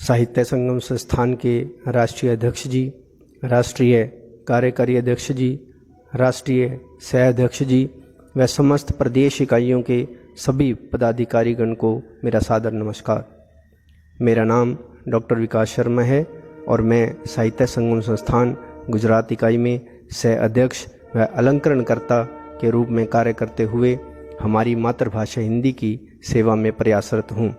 साहित्य संगम संस्थान के राष्ट्रीय अध्यक्ष जी, राष्ट्रीय कार्यकारी अध्यक्ष जी, राष्ट्रीय सह अध्यक्ष जी व समस्त प्रदेश इकाइयों के सभी पदाधिकारीगण को मेरा सादर नमस्कार। मेरा नाम डॉक्टर विकास शर्मा है और मैं साहित्य संगम संस्थान गुजरात इकाई में सह अध्यक्ष व अलंकरणकर्ता के रूप में कार्य करते हुए हमारी मातृभाषा हिंदी की सेवा में प्रयासरत हूँ।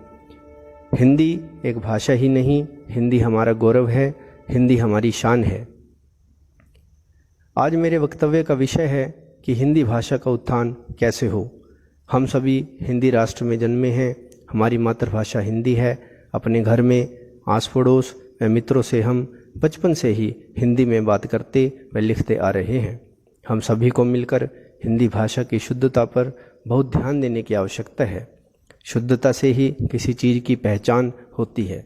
हिंदी एक भाषा ही नहीं, हिंदी हमारा गौरव है, हिंदी हमारी शान है। आज मेरे वक्तव्य का विषय है कि हिंदी भाषा का उत्थान कैसे हो। हम सभी हिंदी राष्ट्र में जन्मे हैं, हमारी मातृभाषा हिंदी है। अपने घर में आस पड़ोस व मित्रों से हम बचपन से ही हिंदी में बात करते व लिखते आ रहे हैं। हम सभी को मिलकर हिंदी भाषा की शुद्धता पर बहुत ध्यान देने की आवश्यकता है। शुद्धता से ही किसी चीज़ की पहचान होती है।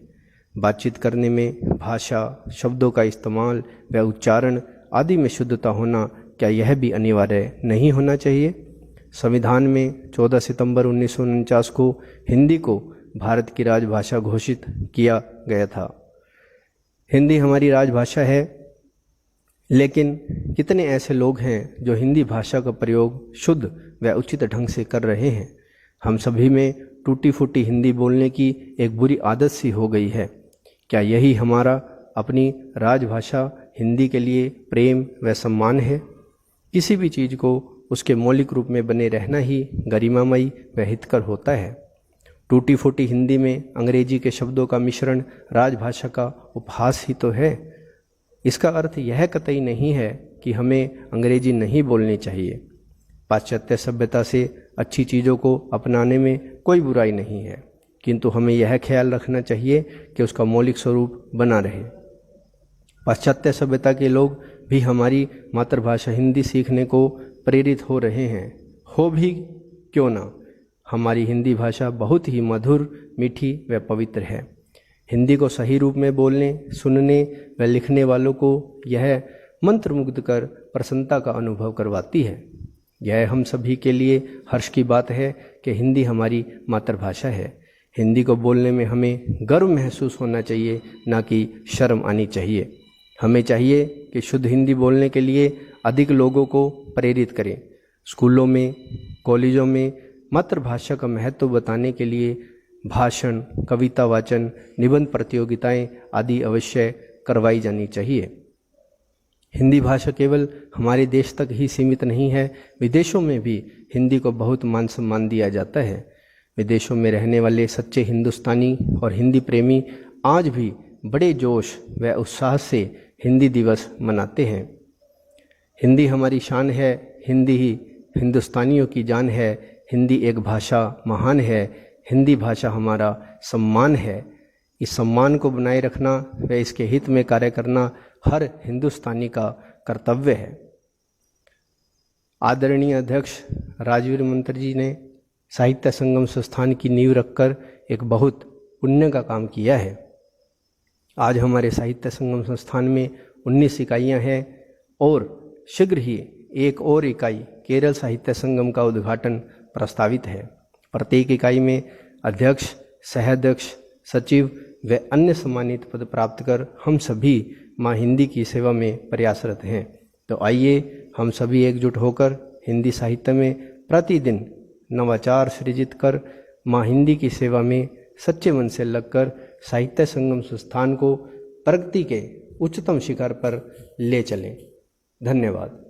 बातचीत करने में भाषा, शब्दों का इस्तेमाल व उच्चारण आदि में शुद्धता होना, क्या यह भी अनिवार्य नहीं होना चाहिए? संविधान में 14 सितंबर 1949 को हिंदी को भारत की राजभाषा घोषित किया गया था। हिंदी हमारी राजभाषा है, लेकिन कितने ऐसे लोग हैं जो हिंदी भाषा का प्रयोग शुद्ध व उचित ढंग से कर रहे हैं? हम सभी में टूटी फूटी हिंदी बोलने की एक बुरी आदत सी हो गई है। क्या यही हमारा अपनी राजभाषा हिंदी के लिए प्रेम व सम्मान है? किसी भी चीज़ को उसके मौलिक रूप में बने रहना ही गरिमामयी व हितकर होता है। टूटी फूटी हिंदी में अंग्रेजी के शब्दों का मिश्रण राजभाषा का उपहास ही तो है। इसका अर्थ यह कतई नहीं है कि हमें अंग्रेजी नहीं बोलनी चाहिए। पाश्चात्य सभ्यता से अच्छी चीज़ों को अपनाने में कोई बुराई नहीं है, किंतु हमें यह ख्याल रखना चाहिए कि उसका मौलिक स्वरूप बना रहे। पाश्चात्य सभ्यता के लोग भी हमारी मातृभाषा हिंदी सीखने को प्रेरित हो रहे हैं। हो भी क्यों ना, हमारी हिंदी भाषा बहुत ही मधुर, मीठी व पवित्र है। हिंदी को सही रूप में बोलने, सुनने व लिखने वालों को यह मंत्रमुग्ध कर प्रसन्नता का अनुभव करवाती है। यह हम सभी के लिए हर्ष की बात है कि हिंदी हमारी मातृभाषा है। हिंदी को बोलने में हमें गर्व महसूस होना चाहिए, ना कि शर्म आनी चाहिए। हमें चाहिए कि शुद्ध हिंदी बोलने के लिए अधिक लोगों को प्रेरित करें। स्कूलों में, कॉलेजों में मातृभाषा का महत्व बताने के लिए भाषण, कविता वाचन, निबंध प्रतियोगिताएं आदि अवश्य करवाई जानी चाहिए। हिंदी भाषा केवल हमारे देश तक ही सीमित नहीं है, विदेशों में भी हिंदी को बहुत मान सम्मान दिया जाता है। विदेशों में रहने वाले सच्चे हिंदुस्तानी और हिंदी प्रेमी आज भी बड़े जोश व उत्साह से हिंदी दिवस मनाते हैं। हिंदी हमारी शान है, हिंदी ही हिंदुस्तानियों की जान है। हिंदी एक भाषा महान है, हिंदी भाषा हमारा सम्मान है। इस सम्मान को बनाए रखना व इसके हित में कार्य करना हर हिंदुस्तानी का कर्तव्य है। आदरणीय अध्यक्ष राजवीर मंत्री जी ने साहित्य संगम संस्थान की नींव रखकर एक बहुत पुण्य का काम किया है। आज हमारे साहित्य संगम संस्थान में 19 इकाइयाँ हैं और शीघ्र ही एक और इकाई केरल साहित्य संगम का उद्घाटन प्रस्तावित है। प्रत्येक इकाई में अध्यक्ष, सह अध्यक्ष, सचिव व अन्य सम्मानित पद प्राप्त कर हम सभी माँ हिंदी की सेवा में प्रयासरत हैं। तो आइए हम सभी एकजुट होकर हिंदी साहित्य में प्रतिदिन नवाचार सृजित कर माँ हिंदी की सेवा में सच्चे मन से लगकर साहित्य संगम संस्थान को प्रगति के उच्चतम शिखर पर ले चलें। धन्यवाद।